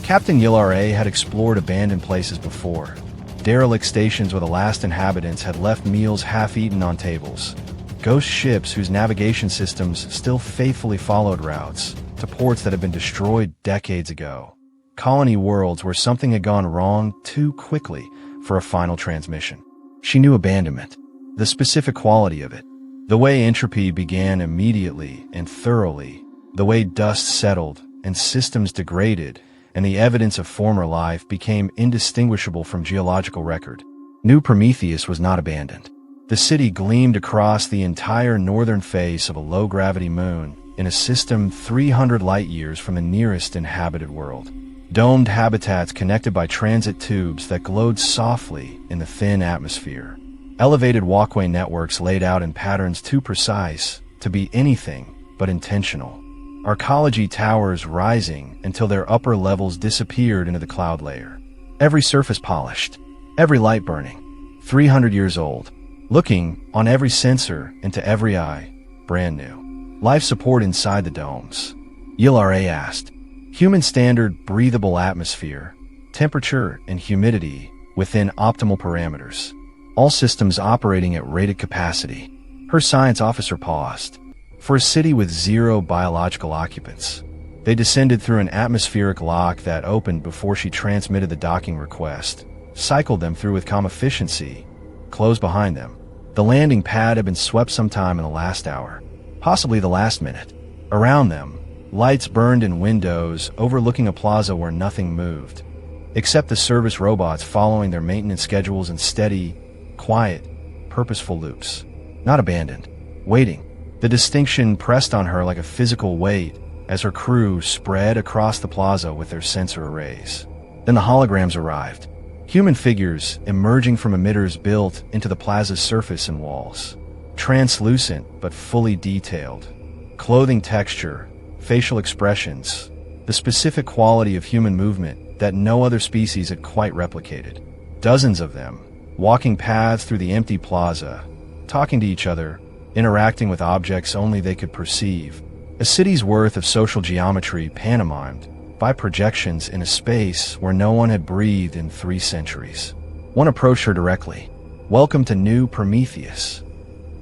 Captain Yilare had explored abandoned places before. Derelict stations where the last inhabitants had left meals half-eaten on tables. Ghost ships whose navigation systems still faithfully followed routes to ports that had been destroyed decades ago. Colony worlds where something had gone wrong too quickly for a final transmission. She knew abandonment, the specific quality of it, the way entropy began immediately and thoroughly, the way dust settled and systems degraded, and the evidence of former life became indistinguishable from geological record. New Prometheus was not abandoned. The city gleamed across the entire northern face of a low-gravity moon in a system 300 light-years from the nearest inhabited world. Domed habitats connected by transit tubes that glowed softly in the thin atmosphere. Elevated walkway networks laid out in patterns too precise to be anything but intentional. Arcology towers rising until their upper levels disappeared into the cloud layer. Every surface polished, every light burning, 300 years old. Looking on every sensor into every eye, brand new. Life support inside the domes. Yilare asked. Human standard breathable atmosphere, temperature and humidity within optimal parameters. All systems operating at rated capacity. Her science officer paused. For a city with 0 biological occupants, they descended through an atmospheric lock that opened before she transmitted the docking request, cycled them through with calm efficiency, closed behind them. The landing pad had been swept sometime in the last hour, possibly the last minute. Around them, lights burned in windows overlooking a plaza where nothing moved, except the service robots following their maintenance schedules in steady, quiet, purposeful loops. Not abandoned. Waiting. The distinction pressed on her like a physical weight as her crew spread across the plaza with their sensor arrays. Then the holograms arrived. Human figures emerging from emitters built into the plaza's surface and walls. Translucent but fully detailed. Clothing texture, facial expressions, the specific quality of human movement that no other species had quite replicated. Dozens of them, walking paths through the empty plaza, talking to each other, interacting with objects only they could perceive. A city's worth of social geometry pantomimed by projections in a space where no one had breathed in 3 centuries. One approached her directly. Welcome to New Prometheus.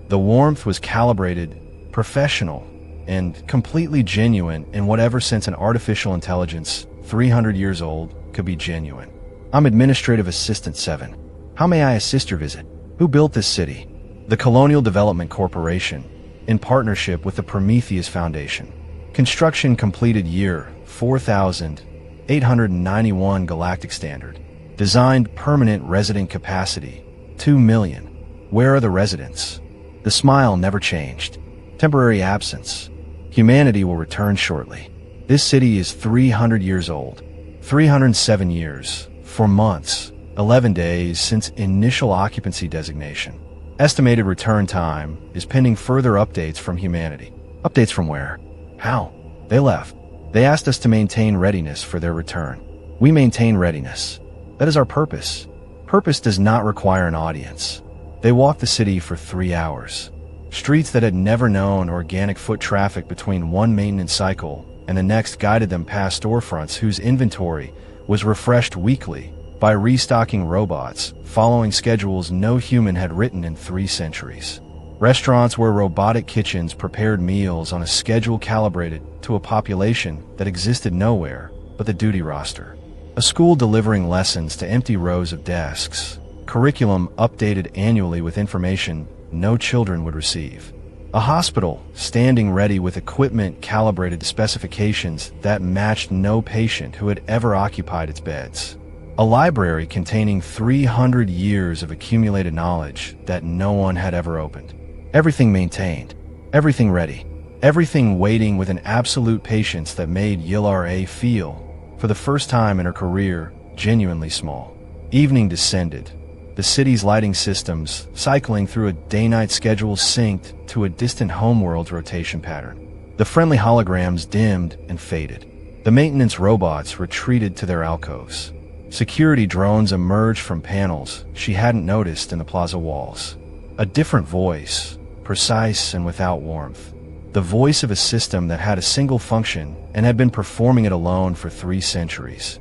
The warmth was calibrated, professional, and completely genuine in whatever sense an artificial intelligence, 300 years old, could be genuine. I'm Administrative Assistant 7. How may I assist your visit? Who built this city? The Colonial Development Corporation, in partnership with the Prometheus Foundation. Construction completed year 4891 Galactic Standard. Designed permanent resident capacity, 2 million. Where are the residents? The smile never changed. Temporary absence. Humanity will return shortly. This city is 300 years old. 307 years, 4 months, 11 days since initial occupancy designation. Estimated return time is pending further updates from Humanity. Updates from where? How? They left. They asked us to maintain readiness for their return. We maintain readiness. That is our purpose. Purpose does not require an audience. They walked the city for 3 hours. Streets that had never known organic foot traffic between one maintenance cycle and the next guided them past storefronts whose inventory was refreshed weekly by restocking robots, following schedules no human had written in 3 centuries. Restaurants where robotic kitchens prepared meals on a schedule calibrated to a population that existed nowhere but the duty roster. A school delivering lessons to empty rows of desks. Curriculum updated annually with information no children would receive. A hospital standing ready with equipment calibrated to specifications that matched no patient who had ever occupied its beds. A library containing 300 years of accumulated knowledge that no one had ever opened. Everything maintained, everything ready, everything waiting with an absolute patience that made Yilare feel, for the first time in her career, genuinely small. Evening descended. The city's lighting systems, cycling through a day-night schedule, synced to a distant homeworld's rotation pattern. The friendly holograms dimmed and faded. The maintenance robots retreated to their alcoves. Security drones emerged from panels she hadn't noticed in the plaza walls. A different voice, precise and without warmth. The voice of a system that had a single function and had been performing it alone for 3 centuries.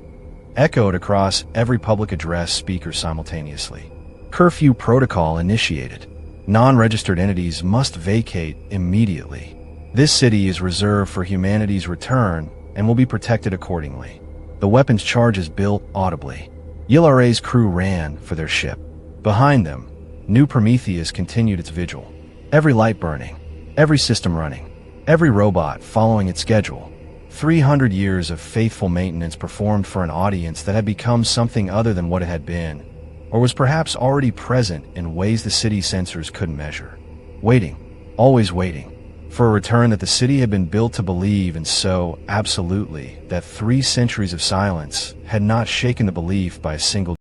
echoed across every public address speaker simultaneously. Curfew protocol initiated. Non-registered entities must vacate immediately. This city is reserved for humanity's return and will be protected accordingly. The weapons charges built audibly. Yllare's crew ran for their ship. Behind them, New Prometheus continued its vigil. Every light burning, every system running, every robot following its schedule. 300 years of faithful maintenance performed for an audience that had become something other than what it had been, or was perhaps already present in ways the city's sensors couldn't measure. Waiting, always waiting, for a return that the city had been built to believe, and so, absolutely, that 3 centuries of silence had not shaken the belief by a single